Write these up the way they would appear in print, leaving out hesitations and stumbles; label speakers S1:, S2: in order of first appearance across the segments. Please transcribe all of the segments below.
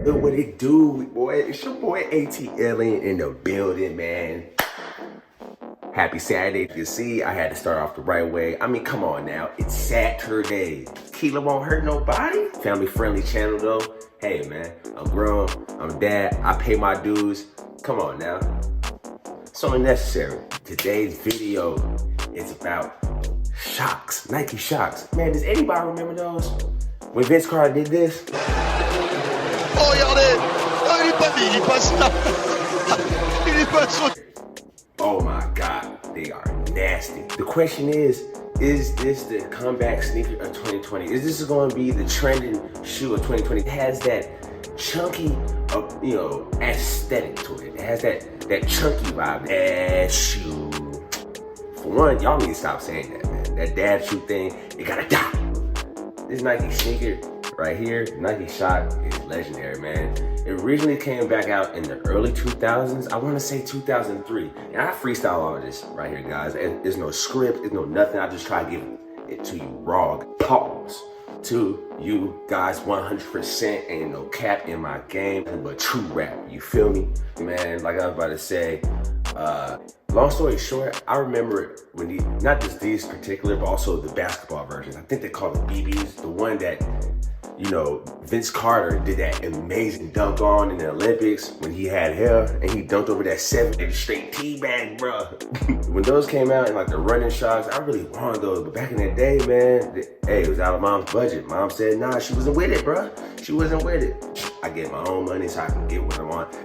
S1: What it do, boy? It's your boy ATLien in the building, man. Happy Saturday. You see, I had to start off the right way. I mean, come on now. It's Saturday. Tequila won't hurt nobody. Family friendly channel though. Hey man, I'm grown. I'm a dad. I pay my dues. Come on now. It's only necessary. Today's video is about Shox, Nike Shox. Man, does anybody remember those? When Vince Carter did this?
S2: Oh, regardez! Oh, il est pas mis, il passe là! Il est pas sur...
S1: Oh my God, they are nasty. The question is this the comeback sneaker of 2020? Is this going to be the trending shoe of 2020? It has that chunky, aesthetic to it. It has that chunky vibe. Dad shoe. For one, y'all need to stop saying that, man. That dad shoe thing, it gotta die. This Nike sneaker right here, Nike Shox, is legendary, man. It originally came back out in the early 2000s. I want to say 2003. And I freestyle all of this right here, guys. There's no script, there's no nothing. I just try to give it to you raw. Pause. To you guys, 100% ain't no cap in my game, but true rap. You feel me? Man, like I was about to say, long story short, I remember when not just these particular, but also the basketball versions. I think they call it BBs, the one that, Vince Carter did that amazing dunk on in the Olympics when he had hair and he dunked over that 7 straight teabag, bro. When those came out in like the running shots, I really wanted those. But back in that day, man, it was out of mom's budget. Mom said, nah, she wasn't with it, bro. She wasn't with it. I get my own money so I can get what I want.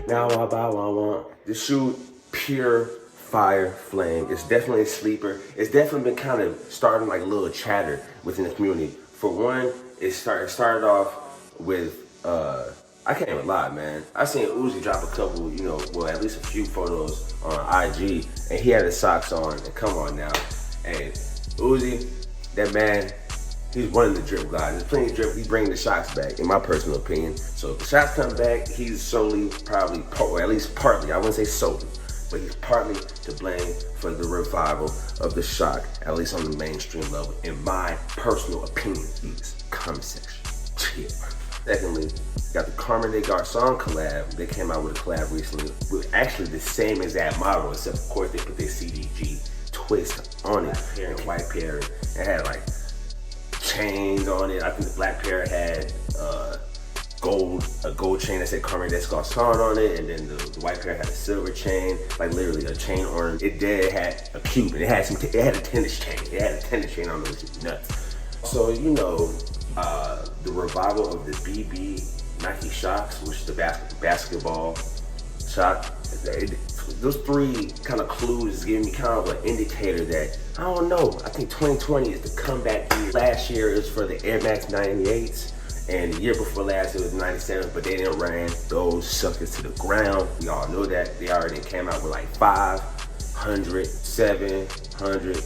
S1: Now I buy what I want. The shoe, pure fire flame. It's definitely a sleeper. It's definitely been kind of starting like a little chatter within the community. For one, it started off with, I can't even lie, man. I seen Uzi drop a couple, at least a few photos on IG, and he had his socks on, and come on now. Hey, Uzi, that man, he's one of the drip guys. There's plenty of drip. He's bringing the Shox back, in my personal opinion. So if the Shox come back, he's solely, probably, or at least partly, I wouldn't say solely, but he's partly to blame for the revival of the Shox, at least on the mainstream level, in my personal opinion. Comment section. Chill. Secondly, got the Carmen de Garçon collab. They came out with a collab recently with actually the same exact model, except of course they put their CDG twist on it. And white pair. It had like chains on it. I think the black pair had a gold chain that said Carmen de Garçon on it, and then the white pair had a silver chain, like literally a chain orange. It had a Cuban. It had a tennis chain. It had a tennis chain on it, which is nuts. So the revival of the BB Nike Shox, which is the basketball shot, those three kind of clues is giving me kind of an indicator that, I don't know, I think 2020 is the comeback year. Last year it was for the Air Max 98s, and the year before last it was 97s, but they didn't ran those suckers to the ground. We all know that. They already came out with like 500, 700,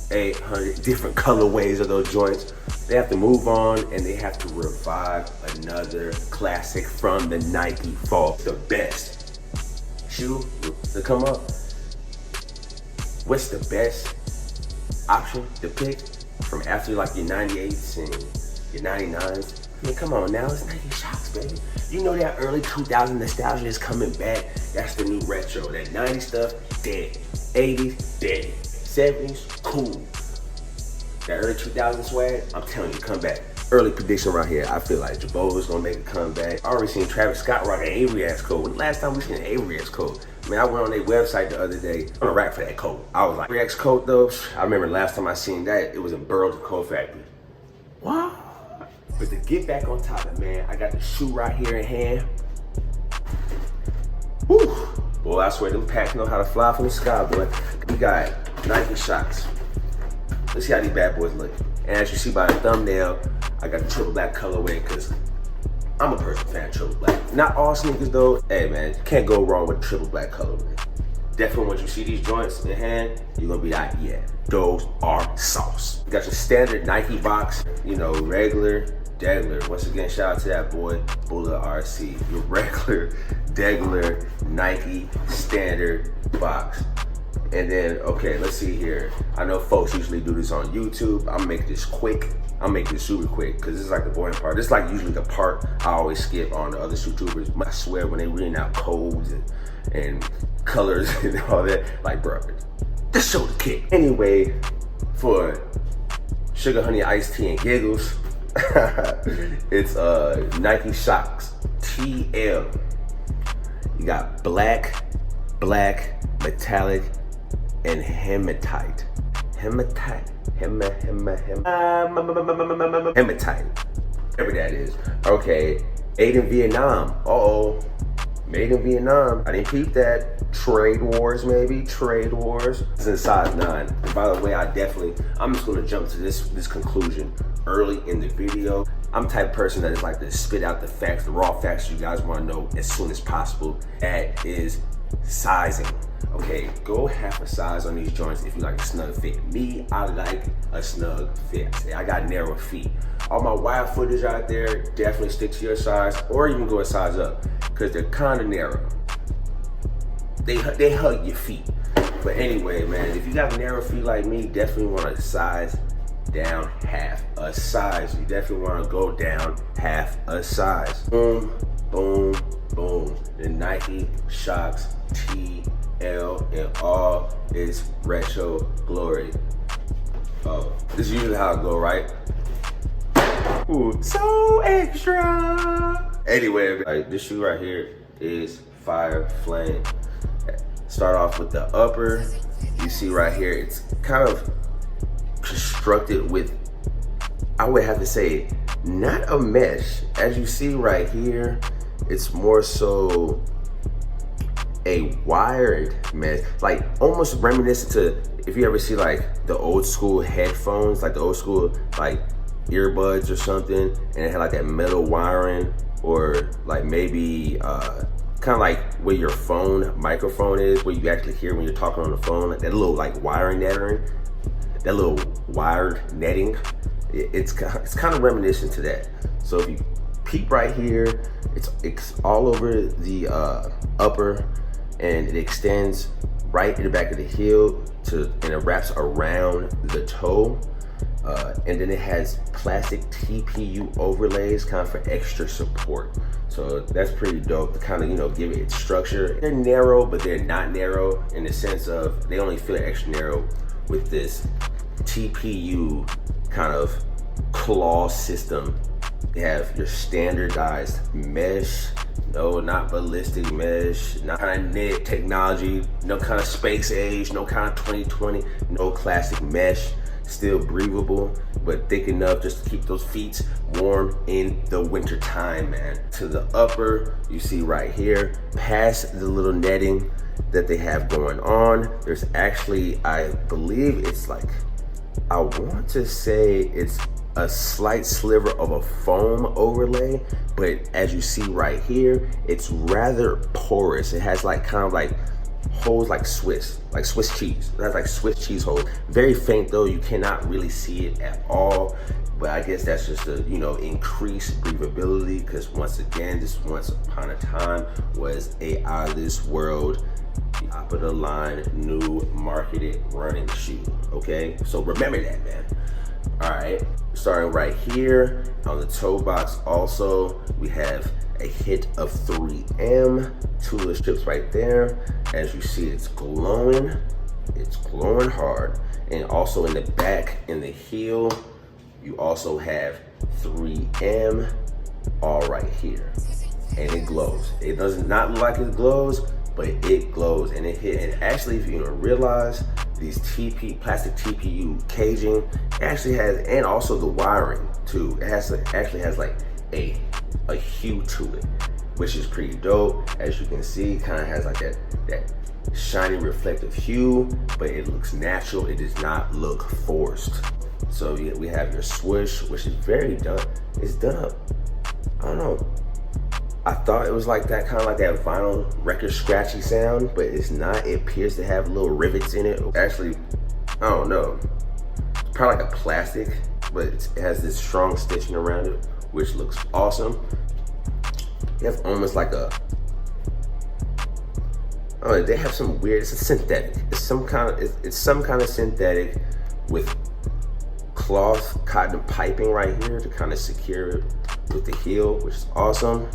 S1: 800 different colorways of those joints. They have to move on and they have to revive another classic from the Nike fall. The best shoe to come up. What's the best option to pick from after like your 98s and your 99s? I mean, come on now, it's Nike Shox, baby. You know that early 2000 nostalgia is coming back. That's the new retro. That 90s stuff, dead. 80s, dead. 70s, cool. That early 2000s swag, I'm telling you, come back. Early prediction right here. I feel like Jabot is gonna make a comeback. I already seen Travisscott rock an Avery-ass coat. When the last time we seen an Avery-ass coat? I mean, I went on their website the other day. I'm gonna rap for that coat. I was like, Avery-ass coat though, I remember last time I seen that, it was in Burlington Coat Factory. What? But to get back on topic, man, I got the shoe right here in hand. Whew. Boy, I swear them packs know how to fly from the sky, boy. We got Nike Shox. Let's see how these bad boys look. And as you see by the thumbnail, I got the triple black colorway because I'm a personal fan of triple black. Not all sneakers though. Hey man, can't go wrong with triple black colorway. Definitely once you see these joints in hand, you're gonna be like, yeah, those are sauce. You got your standard Nike box, regular, degular. Once again, shout out to that boy, Bullet RC. Your regular, degular Nike standard box. And then, okay, let's see here. I know folks usually do this on YouTube. I'll make this quick. I'll make this super quick because this is like the boring part. This is like usually the part I always skip on the other YouTubers. I swear when they reading out codes and colors and all that, like, bro, just show the kick. Anyway, for Sugar Honey Iced Tea and Giggles, it's NIKE SHOX TL. You got black, metallic, and hematite. Hematite, whatever that is. Okay, made in Vietnam. Made in Vietnam. I didn't peep that. Trade wars, maybe. Trade wars. It's in size 9. And by the way, I'm just gonna jump to this conclusion early in the video. I'm the type of person that is like to spit out the facts, the raw facts you guys wanna know as soon as possible. That is sizing. Okay, go half a size on these joints if you like a snug fit. Me, I like a snug fit. I got narrow feet. All my wide footage out there, definitely stick to your size, or even go a size up, because they're kind of narrow. They hug your feet. But anyway, man, if you got narrow feet like me, definitely want to size down half a size. You definitely want to go down half a size. Boom, boom, boom. The NIKE SHOX TL in all its retro glory. Oh, this is usually how it go, right? Ooh, so extra. Anyway, like, this shoe right here is fire flame. Start off with the upper. You see right here, it's kind of constructed with, I would have to say, not a mesh. As you see right here, it's more so a wired mesh, like almost reminiscent to, if you ever see like the old school headphones, like the old school like earbuds or something, and it had like that metal wiring, or like maybe kind of like where your phone microphone is, where you actually hear when you're talking on the phone, like that little like wiring netting, that little wired netting. It's kind of reminiscent to that. So if you peep right here, it's all over the upper, and it extends right in the back of the heel and it wraps around the toe. And then it has plastic TPU overlays kind of for extra support. So that's pretty dope to kind of, you know, give it its structure. They're narrow, but they're not narrow in the sense of they only feel extra narrow with this TPU kind of claw system. You have your standardized mesh, no, not ballistic mesh, not kind of knit technology, no kind of space age, no kind of 2020, no classic mesh. Still breathable, but thick enough just to keep those feet warm in the winter time, man. To the upper, you see right here, past the little netting that they have going on, there's actually, I believe it's like, I want to say it's a slight sliver of a foam overlay, but as you see right here, it's rather porous. It has like kind of like holes like Swiss cheese. That's like Swiss cheese holes. Very faint though, you cannot really see it at all. But I guess that's just to, you know, increase breathability, because once again, this once upon a time was a out of this world, top of the line, new marketed running shoe. Okay, so remember that, man. All right, starting right here on the toe box, also we have a hit of 3M, two little strips right there. As you see, it's glowing hard. And also in the back, in the heel, you also have 3M all right here. And it glows. It does not look like it glows, but it glows and it hit. And actually, if you don't realize, these plastic TPU caging actually has, and also the wiring too, it actually has like a hue to it, which is pretty dope. As you can see, kind of has like that shiny reflective hue, but it looks natural. It does not look forced. So we have your swoosh, which is very done. It's done up, I don't know, I thought it was like that, kind of like that vinyl record scratchy sound, but it's not. It appears to have little rivets in it. Actually, I don't know, it's probably like a plastic, but it has this strong stitching around it, which looks awesome. You have almost like a, I Oh, they have some weird, it's a synthetic. It's some kind of synthetic with cloth cotton piping right here to kind of secure it with the heel, which is awesome.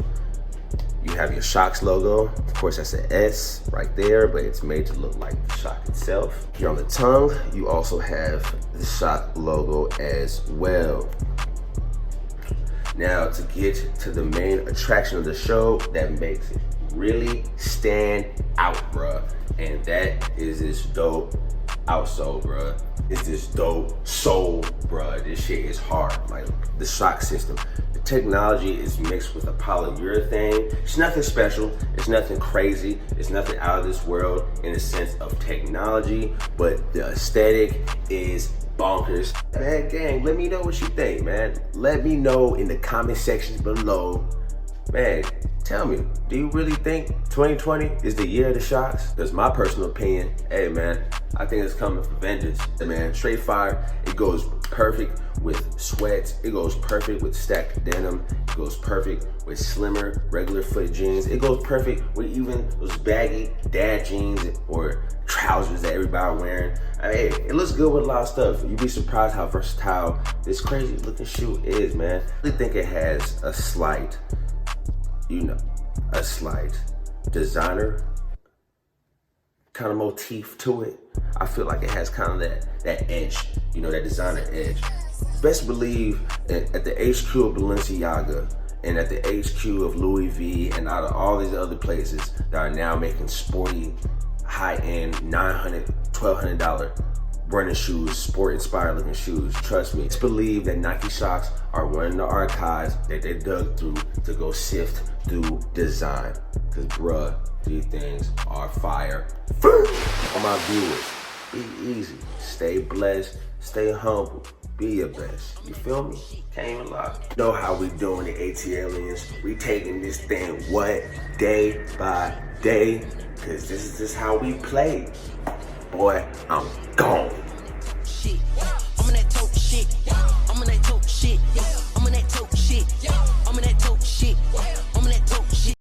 S1: You have your Shox logo. Of course, that's an S right there, but it's made to look like the Shox itself. Here on the tongue, you also have the Shox logo as well. Now, to get to the main attraction of the show that makes it really stand out, bruh, and that is this dope outsole, bruh. It's this dope sole, bruh. This shit is hard, like the Shox system. The technology is mixed with a polyurethane. It's nothing special, it's nothing crazy, it's nothing out of this world in the sense of technology, but the aesthetic is bonkers. Man, gang, let me know what you think, man. Let me know in the comment sections below. Man, tell me, do you really think 2020 is the year of the Shox? That's my personal opinion. Hey, man, I think it's coming for vengeance. Man, straight fire. It goes perfect with sweats. It goes perfect with stacked denim. It goes perfect with slimmer, regular foot jeans. It goes perfect with even those baggy dad jeans or trousers that everybody wearing. Hey, it looks good with a lot of stuff. You'd be surprised how versatile this crazy looking shoe is, man. I really think it has a slight, a slight designer kind of motif to it. I feel like it has kind of that edge, that designer edge. Best believe at the HQ of Balenciaga and at the HQ of Louis V and out of all these other places that are now making sporty, high-end, $900, $1,200 running shoes, sport-inspired looking shoes. Trust me, it's believed that Nike Shox are one of the archives that they dug through to go sift through design. Cause bruh, these things are fire. For my viewers, be easy, stay blessed, stay humble, be your best. You feel me? Can't even lie. You know how we doing the ATLiens. We taking this thing day by day. Cause this is just how we play. Boy, I'm gone.
S3: Shit.